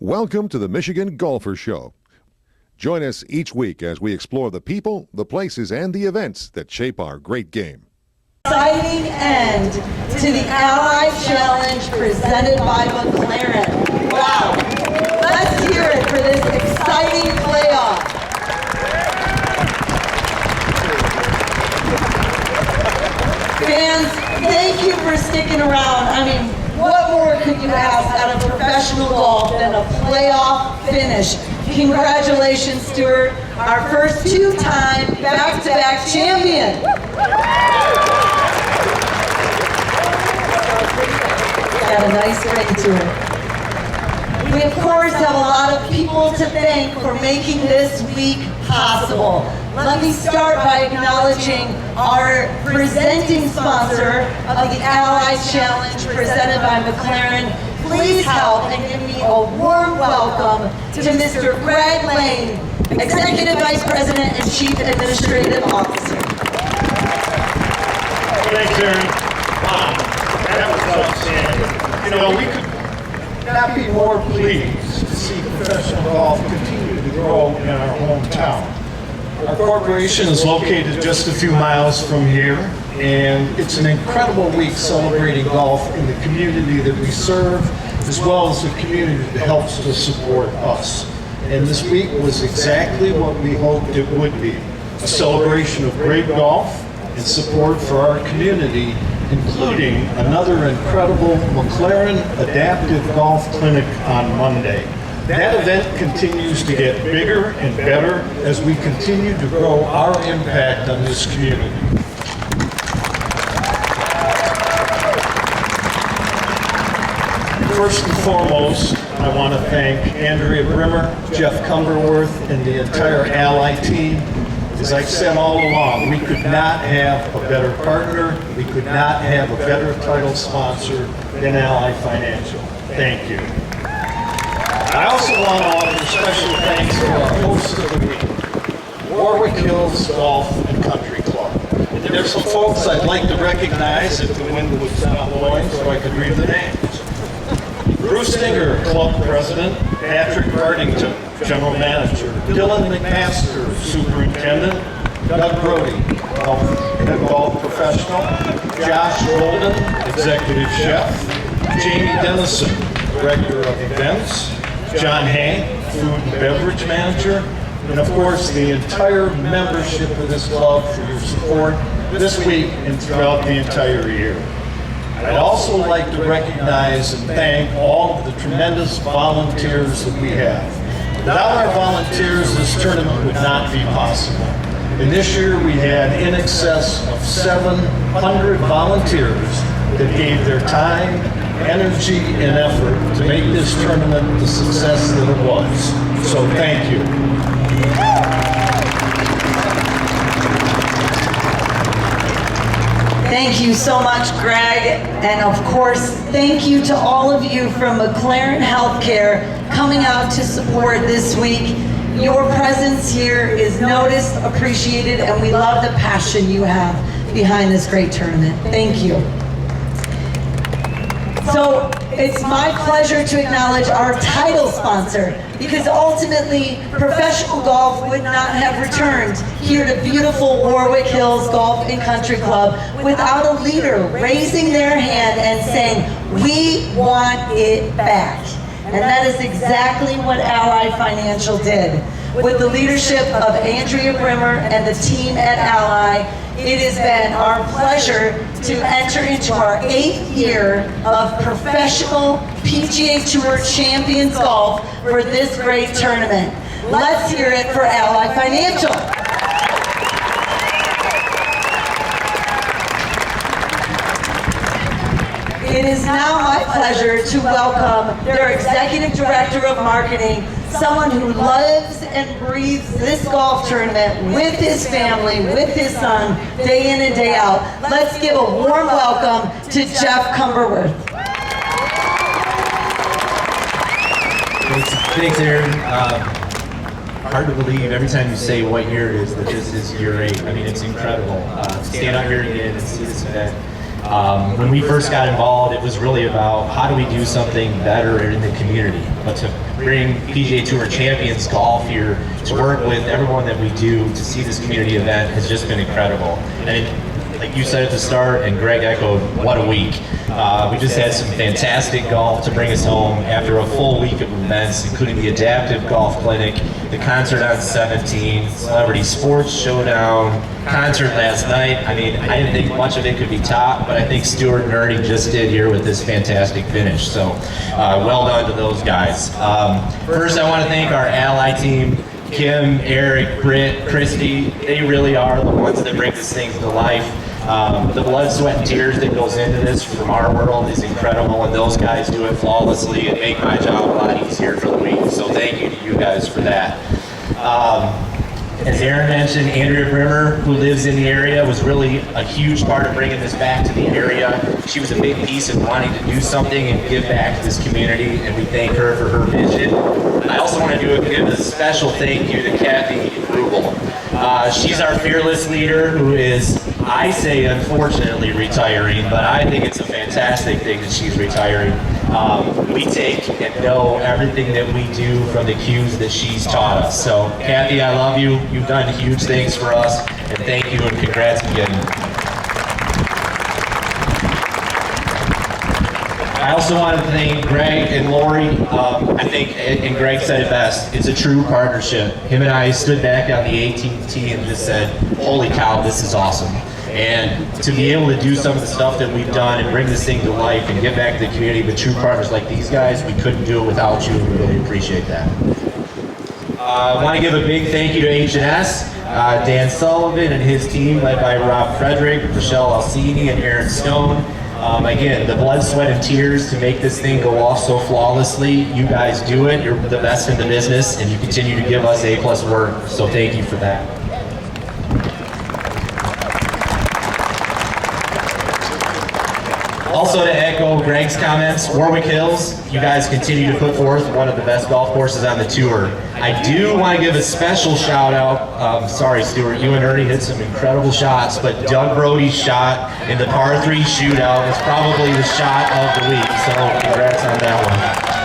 Welcome to the Michigan Golfer Show. Join us each week as we explore the people, the places, and the events that shape our great game. Exciting end to the Ally Challenge presented by McLaren. Wow. Let's hear it for this exciting playoff. Fans, thank you for sticking around. I mean, what more could you ask out of professional golf than a playoff finish? Congratulations, Steward, our first two-time back-to-back champion. Got a nice ring to it. We, of course, have a lot of people to thank for making this week possible. Let me start by acknowledging our presenting sponsor of the Ally Challenge presented by McLaren. Please help and give me a warm welcome to Mr. Greg Lane, Executive Vice President and Chief Administrative Officer. Thanks, Aaron. Wow, that was outstanding. You know, we could not be more pleased to see professional golf continue to grow in our hometown. Our corporation is located just a few miles from here, and it's an incredible week celebrating golf in the community that we serve, as well as the community that helps to support us. And this week was exactly what we hoped it would be, a celebration of great golf and support for our community, including another incredible McLaren Adaptive Golf Clinic on Monday. That event continues to get bigger and better as we continue to grow our impact on this community. First and foremost, I want to thank Andrea Brimmer, Jeff Cumberworth, and the entire Ally team. As I've said all along, we could not have a better partner, we could not have a better title sponsor than Ally Financial. Thank you. I also want to offer special thanks to our host of the week, Warwick Hills Golf and Country Club. And there's some folks I'd like to recognize if the wind would stop blowing so I could read the names. Bruce Stinger, Club President, Patrick Cardington, General Manager, Dylan McMaster, Superintendent, Doug Brody, Head Golf Professional, Josh Golden, Executive Chef, Jamie Dennison, Director of Events, John Hay, Food and Beverage Manager, and of course the entire membership of this club for your support this week and throughout the entire year. I'd also like to recognize and thank all of the tremendous volunteers that we have. Without our volunteers, this tournament would not be possible. And this year we had in excess of 700 volunteers that gave their time, energy, and effort to make this tournament the success that it was. So thank you. Thank you so much, Greg. And of course, thank you to all of you from McLaren Healthcare coming out to support this week. Your presence here is noticed, appreciated, and we love the passion you have behind this great tournament. Thank you. So it's my pleasure to acknowledge our title sponsor, because ultimately professional golf would not have returned here to beautiful Warwick Hills Golf and Country Club without a leader raising their hand and saying, "We want it back." And that is exactly what Ally Financial did. With the leadership of Andrea Brimmer and the team at Ally, it has been our pleasure to enter into our 8th year of professional PGA Tour Champions Golf for this great tournament. Let's hear it for Ally Financial. It is now my pleasure to welcome their Executive Director of Marketing, someone who lives and breathes this golf tournament with his family, with his son, day in and day out. Let's give a warm welcome to Jeff Cumberworth. Thanks, Aaron. Hard to believe every time you say what year it is that this is year 8. I mean, it's incredible. To stand out here again and see this event. When we first got involved, it was really about how do we do something better in the community. But to bring PGA Tour Champions golf here, to work with everyone that we do, to see this community event has just been incredible. And like you said at the start, and Greg echoed, what a week. We just had some fantastic golf to bring us home after a full week of events, including the Adaptive Golf Clinic, the concert on 17, Celebrity Sports Showdown, concert last night. I mean, I didn't think much of it could be topped, but I think Steward and Ernie just did here with this fantastic finish. So well done to those guys. First, I want to thank our ally team, Kim, Eric, Britt, Christy. They really are the ones that bring this thing to life. The blood, sweat, and tears that goes into this from our world is incredible, and those guys do it flawlessly and make my job a lot easier for the week. So thank you to you guys for that. As Aaron mentioned, Andrea Brimmer, who lives in the area, was really a huge part of bringing this back to the area. She was a big piece of wanting to do something and give back to this community, and we thank her for her vision. I also want to give a special thank you to Kathy Rubel. She's our fearless leader who is, I say, unfortunately retiring, but I think it's a fantastic thing that she's retiring. We take and know everything that we do from the cues that she's taught us. So, Kathy, I love you. You've done huge things for us, and thank you and congrats again. I also want to thank Greg and Lori. I think, and Greg said it best, it's a true partnership. Him and I stood back on the 18th tee and just said, holy cow, this is awesome. And to be able to do some of the stuff that we've done and bring this thing to life and give back to the community with true partners like these guys, we couldn't do it without you, and we really appreciate that. I want to give a big thank you to H&S, Dan Sullivan and his team led by Rob Frederick, Michelle Alcini, and Aaron Stone. Again, the blood, sweat, and tears to make this thing go off so flawlessly. You guys do it. You're the best in the business, and you continue to give us A+ work, so thank you for that. Also, to echo Greg's comments, Warwick Hills, you guys continue to put forth one of the best golf courses on the tour. I do want to give a special shout out, sorry Stewart, you and Ernie hit some incredible shots, but Doug Brody's shot in the par 3 shootout was probably the shot of the week, so congrats on that one.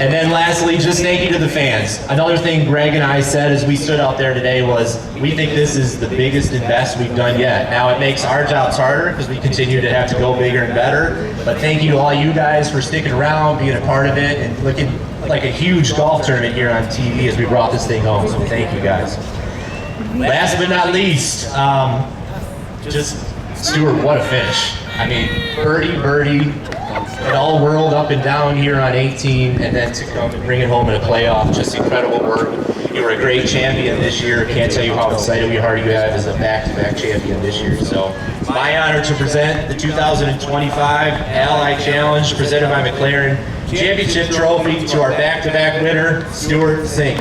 And then lastly, just thank you to the fans. Another thing Greg and I said as we stood out there today was, we think this is the biggest and best we've done yet. Now it makes our jobs harder because we continue to have to go bigger and better, but thank you to all you guys for sticking around, being a part of it, and looking like a huge golf tournament here on TV as we brought this thing home, so thank you guys. Last but not least, just Stewart, what a finish. I mean, birdie, it all whirled up and down here on 18, and then to come and bring it home in a playoff, just incredible work. You were a great champion this year. Can't tell you how excited we are you have as a back-to-back champion this year. So it's my honor to present the 2025 Ally Challenge presented by McLaren Championship Trophy to our back-to-back winner, Steward Cink.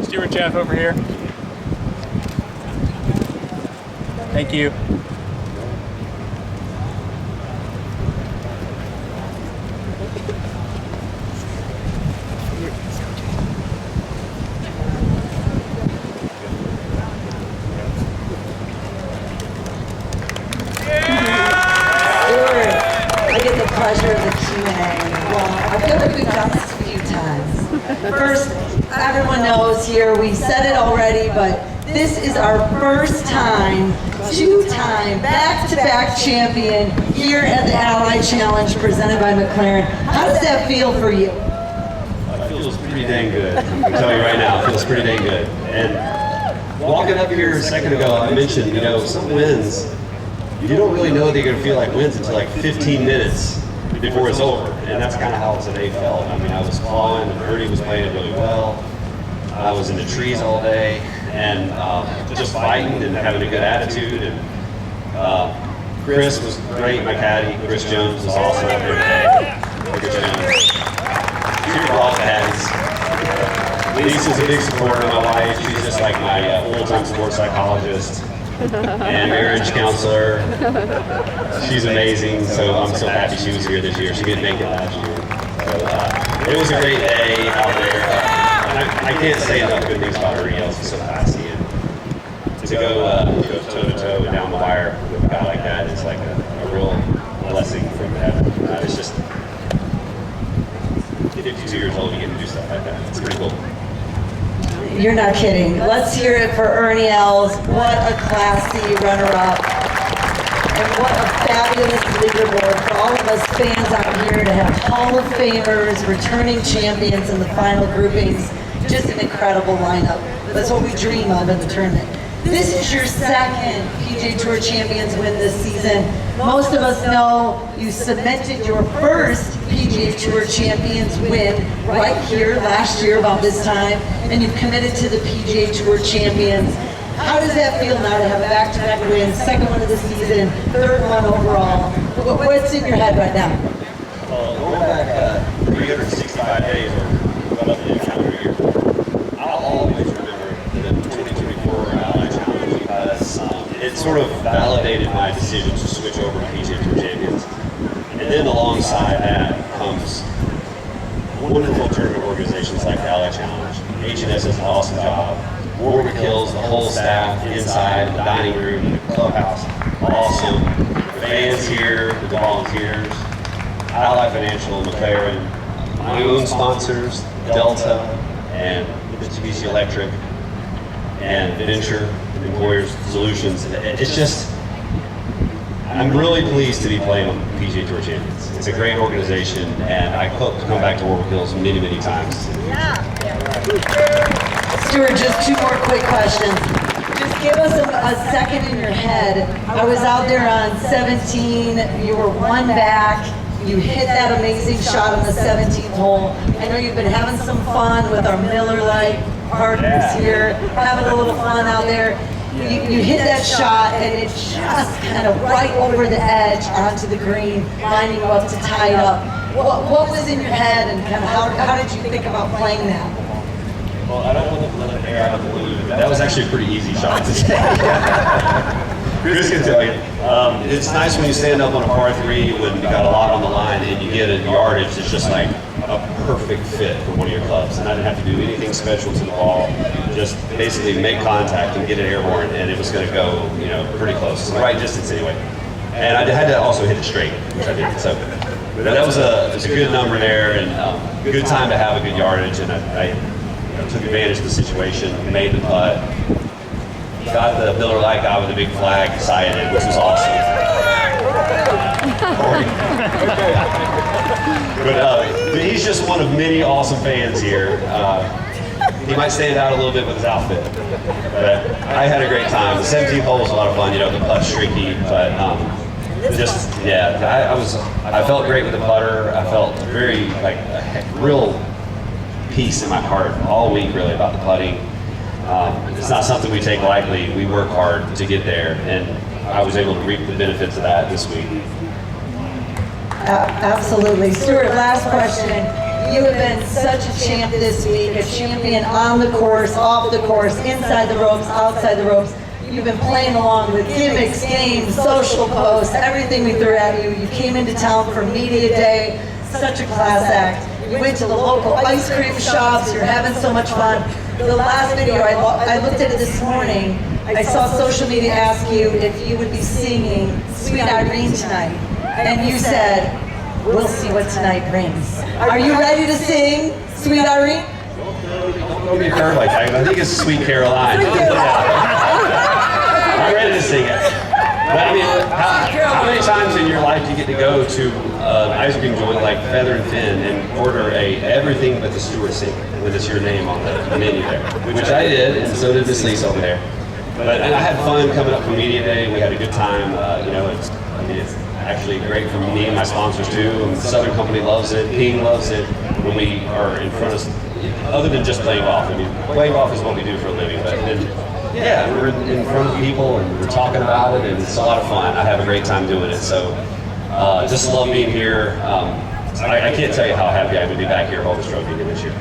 Steward Jeff over here. Thank you. I get the pleasure of the Q&A. Well, I feel like we've done this a few times. First, everyone knows here, we said it already, but this is our first time, two-time, back-to-back champion here at the Ally Challenge presented by McLaren. How does that feel for you? It feels pretty dang good. I can tell you right now, it feels pretty dang good. And walking up here a second ago, I mentioned, you know, some wins, you don't really know they're going to feel like wins until like 15 minutes before it's over. And that's kind of how today felt. I mean, I was clawing, and Ernie was playing really well. I was in the trees all day, and just fighting and having a good attitude. And Chris was great, my caddy. Chris Jones was awesome out there today. Chris Jones. Two golf caddies. Lisa's a big supporter of my wife. She's just like my full-time sports psychologist and marriage counselor. She's amazing, so I'm so happy she was here this year. She didn't make it last year. So it was a great day out there. And I can't say enough good things about her. She's so classy. And to go toe-to-toe down the wire with a guy like that is like a real blessing from heaven. It's just 52 years old, you get to do stuff like that. It's pretty cool. You're not kidding. Let's hear it for Ernie Els. What a classy runner-up. And what a fabulous leaderboard for all of us fans out here to have Hall of Famers, returning champions in the final groupings. Just an incredible lineup. That's what we dream of in the tournament. This is your second PGA Tour Champions win this season. Most of us know you cemented your first PGA Tour Champions win right here last year about this time, and you've committed to the PGA Tour Champions. How does that feel now to have back-to-back wins, second one of the season, third one overall? What's in your head right now? Well, going back 365 days or well up to the calendar year, I'll always remember the 2024 Ally Challenge because it sort of validated my decision to switch over to PGA Tour Champions. And then alongside that comes wonderful tournament organizations like the Ally Challenge. H&S does an awesome job. Warwick Hills, the whole staff inside, the dining room, the clubhouse, awesome. The fans here, the volunteers, Ally Financial, McLaren, my own sponsors, Delta, and Mitsubishi Electric, and Venture, Employers Solutions. It's just, I'm really pleased to be playing on PGA Tour Champions. It's a great organization, and I hope to come back to Warwick Hills many, many times. Steward, just two more quick questions. Just give us a second in your head. I was out there on 17, you were one back, you hit that amazing shot on the 17th hole. I know you've been having some fun with our Miller Lite partners here, having a little fun out there. You hit that shot and it just kind of right over the edge onto the green, lining you up to tie it up. What was in your head and kind of how did you think about playing that? Well, I don't want to let it air out of the balloon, but that was actually a pretty easy shot to take. Chris can tell you. It's nice when you stand up on a par 3 when you got a lot on the line and you get a yardage that's just like a perfect fit for one of your clubs. And I didn't have to do anything special to the ball, just basically make contact and get it airborne, and it was going to go, pretty close, the right distance anyway. And I had to also hit it straight, which I did. So that was a good number there, and good time to have a good yardage. And I took advantage of the situation, made the putt, got the Miller Lite guy with the big flag cited, which was awesome. But he's just one of many awesome fans here. He might stand out a little bit with his outfit, but I had a great time. The 17th hole was a lot of fun. The putt's tricky, but I felt great with the putter. I felt very real peace in my heart all week really about the putting. It's not something we take lightly. We work hard to get there, and I was able to reap the benefits of that this week. Absolutely. Steward, last question. You have been such a champ this week, a champion on the course, off the course, inside the ropes, outside the ropes. You've been playing along with gimmicks, games, social posts, everything we threw at you. You came into town for Media Day, such a class act. You went to the local ice cream shops, you're having so much fun. The last video, I looked at it this morning, I saw social media ask you if you would be singing Sweet Irene tonight. And you said, we'll see what tonight brings. Are you ready to sing Sweet Irene? Don't be hurt like that. I think it's Sweet Caroline. I'm ready to sing it. But I mean, how many times in your life do you get to go to an ice cream joint like Feather and Fin and order everything but the Steward Cink with your name on the menu there? Which I did, and so did Miss Lisa over there. And I had fun coming up for Media Day. We had a good time. It's actually great for me and my sponsors too. And Southern Company loves it. Ping loves it when we are in front of, other than just playing golf. I mean, playing golf is what we do for a living, but we're in front of people and we're talking about it, and it's a lot of fun. I have a great time doing it. So just love being here. I can't tell you how happy I would be back here holding this trophy again this year.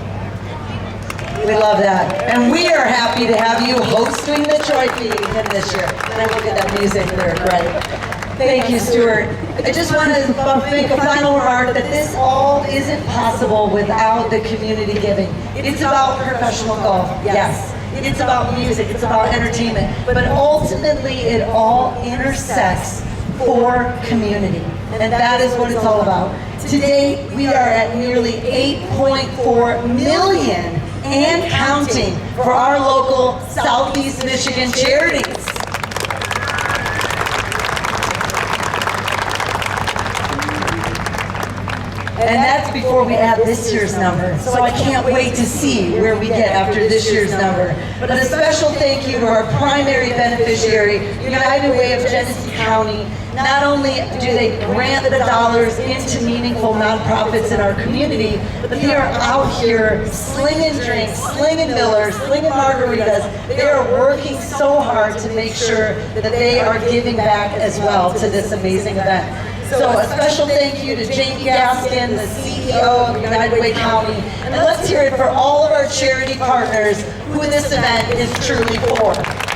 We love that. And we are happy to have you hosting the trophy again this year. And I will get that music lyric right. Thank you, Steward. I just want to make a final remark that this all isn't possible without the community giving. It's about professional golf, yes. It's about music, it's about entertainment, but ultimately it all intersects for community. And that is what it's all about. Today, we are at nearly 8.4 million and counting for our local Southeast Michigan charities. And that's before we add this year's number. So I can't wait to see where we get after this year's number. But a special thank you to our primary beneficiary, United Way of Genesee County. Not only do they grant the dollars into meaningful nonprofits in our community, but they are out here slinging drinks, slinging Millers, slinging margaritas. They are working so hard to make sure that they are giving back as well to this amazing event. So a special thank you to Jennie, the CEO of United Way County. And let's hear it for all of our charity partners who this event is truly for.